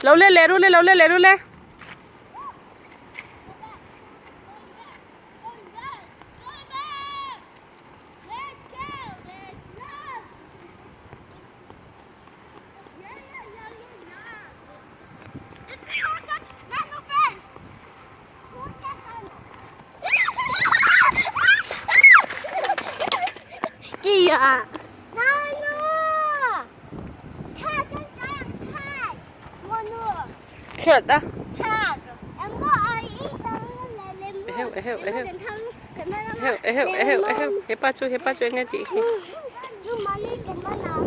Lâu lên lẹ, rút lên, lâu lên lẹ, rút lên. Kìa. Nano. Thác con trang thác. Mua nữa. Khệt đó. Thác. Em có ai ý đâu là lên mua. Heo, heo, heo. Cần thăm. Heo, heo, heo, heo. Hepa chu nghe chị. Nhưng mà đi cần mà nào.